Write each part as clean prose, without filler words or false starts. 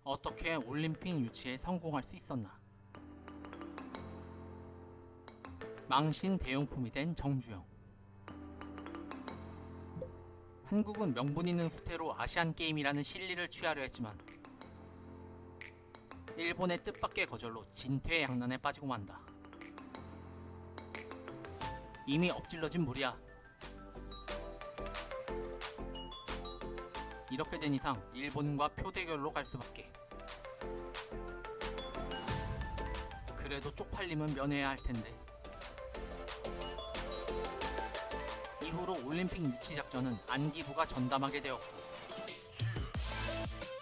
어떻게 올림픽 유치에 성공할 수 있었나? 망신 대용품이 된 정주영. 한국은 명분 있는 수태로 아시안게임이라는 실리를 취하려 했지만 일본의 뜻밖의 거절로 진퇴양난에 빠지고 만다. 이미 엎질러진 물이야. 이렇게 된 이상 일본과 표대결로 갈 수밖에. 그래도 쪽팔림은 면해야 할 텐데. 이후로 올림픽 유치 작전은 안기부가 전담하게 되었고,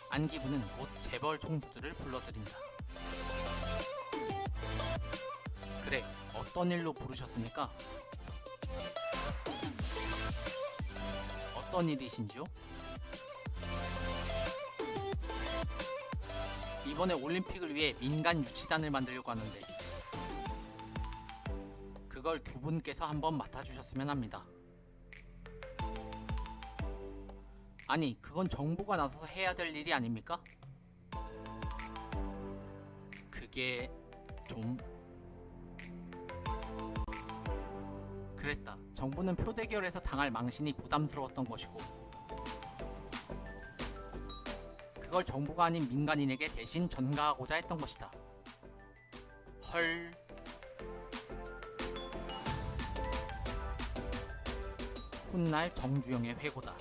안기부는 곧 재벌 총수들을 불러들인다. 그래, 어떤 일로 부르셨습니까? 어떤 일이신지요? 이번에 올림픽을 위해 민간 유치단을 만들려고 하는데 그걸 두 분께서 한번 맡아주셨으면 합니다. 아니, 그건 정부가 나서서 해야 될 일이 아닙니까? 그게 좀... 그랬다. 정부는 표대결에서 당할 망신이 부담스러웠던 것이고, 그걸 정부가 아닌 민간인에게 대신 전가하고자 했던 것이다. 헐... 훗날 정주영의 회고다.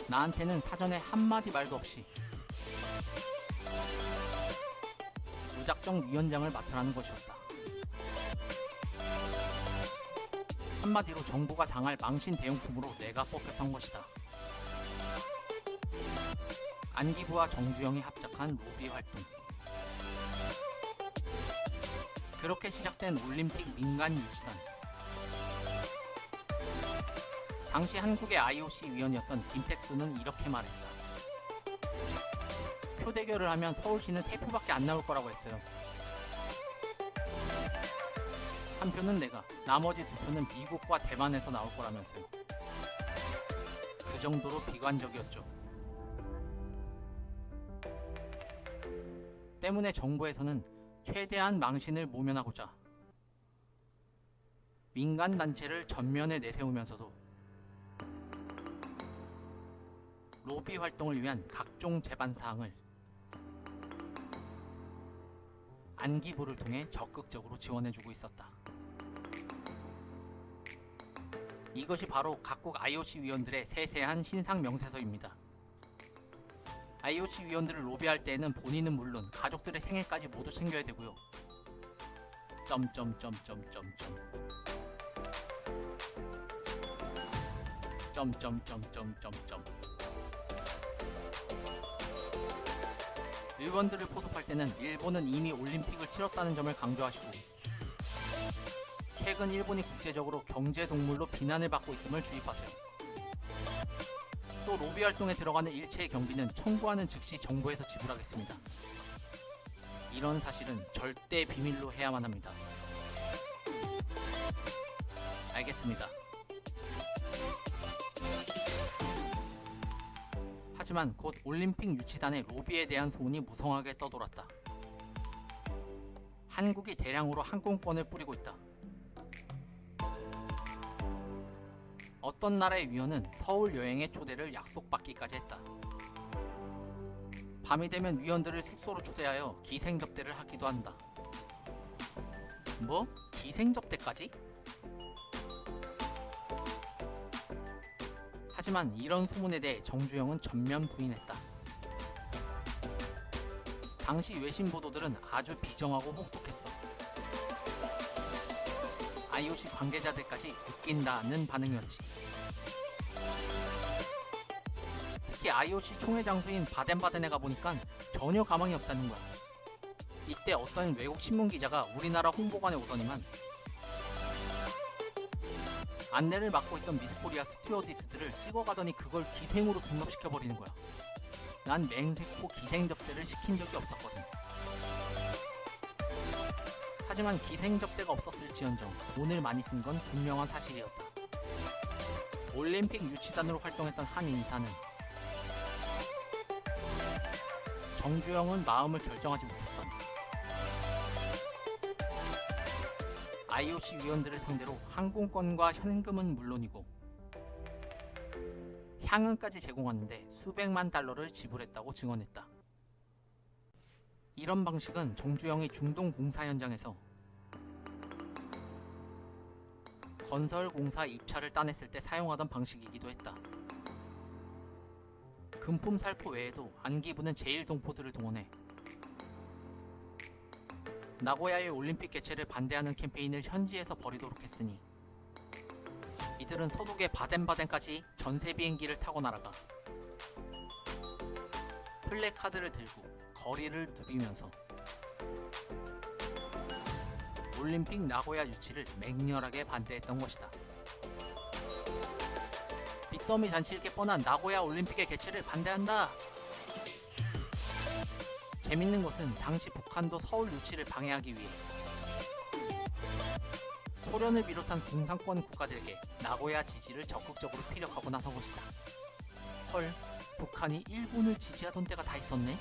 나한테는 사전에 한마디 말도 없이 무작정 위원장을 맡으라는 것이었다. 한마디로 정부가 당할 망신 대용품으로 내가 뽑혔던 것이다. 안기부와 정주영이 합작한 로비 활동. 그렇게 시작된 올림픽 민간 유치단. 당시 한국의 IOC 위원이었던 김택수는 이렇게 말했다. 표대결을 하면 서울시는 3표밖에 안 나올 거라고 했어요. 한 표는 내가, 나머지 2표는 미국과 대만에서 나올 거라면서요. 그 정도로 비관적이었죠. 때문에 정부에서는 최대한 망신을 모면하고자 민간 단체를 전면에 내세우면서도 로비 활동을 위한 각종 제반 사항을 안기부를 통해 적극적으로 지원해주고 있었다. 이것이 바로 각국 IOC 위원들의 세세한 신상 명세서입니다. IOC 위원들을 로비할 때에는 본인은 물론 가족들의 생일까지 모두 챙겨야 되고요. 의원들을 포섭할 때는 일본은 이미 올림픽을 치렀다는 점을 강조하시고, 최근 일본이 국제적으로 경제동물로 비난을 받고 있음을 주입하세요. 또 로비 활동에 들어가는 일체의 경비는 청구하는 즉시 정부에서 지불하겠습니다. 이런 사실은 절대 비밀로 해야만 합니다. 알겠습니다. 하지만 곧 올림픽 유치단의 로비에 대한 소문이 무성하게 떠돌았다. 한국이 대량으로 항공권을 뿌리고 있다. 어떤 나라의 위원은 서울 여행의 초대를 약속받기까지 했다. 밤이 되면 위원들을 숙소로 초대하여 기생접대를 하기도 한다. 뭐? 기생접대까지? 하지만 이런 소문에 대해 정주영은 전면 부인했다. 당시 외신 보도들은 아주 비정하고 혹독했어. IOC 관계자들까지 웃긴다는 반응이었지. 특히 IOC 총회 장소인 바덴바덴에 가보니까 전혀 가망이 없다는 거야. 이때 어떤 외국 신문 기자가 우리나라 홍보관에 오더니만 안내를 맡고 있던 미스코리아 스튜어디스들을 찍어가더니 그걸 기생으로 등록시켜버리는 거야. 난 맹세코 기생접대를 시킨 적이 없었거든. 하지만 기생접대가 없었을지언정 돈을 많이 쓴 건 분명한 사실이었다. 올림픽 유치단으로 활동했던 한 인사는 정주영은 마음을 결정하지 못했던. IOC 위원들을 상대로 항공권과 현금은 물론이고 향응까지 제공하는데 수백만 달러를 지불했다고 증언했다. 이런 방식은 정주영이 중동 공사 현장에서 건설공사 입찰을 따냈을 때 사용하던 방식이기도 했다. 금품 살포 외에도 안기부는 제1동포들을 동원해 나고야의 올림픽 개최를 반대하는 캠페인을 현지에서 벌이도록 했으니 이들은 서독의 바덴바덴까지 전세 비행기를 타고 날아가 플래카드를 들고 거리를 누비면서 올림픽 나고야 유치를 맹렬하게 반대했던 것이다. 빚더미 잔치일 게 뻔한 나고야 올림픽의 개최를 반대한다. 재밌는 것은 당시 북한도 서울 유치를 방해하기 위해 소련을 비롯한 공산권 국가들에게 나고야 지지를 적극적으로 피력하고 나선 것이다. 헐, 북한이 일본을 지지하던 때가 다 있었네?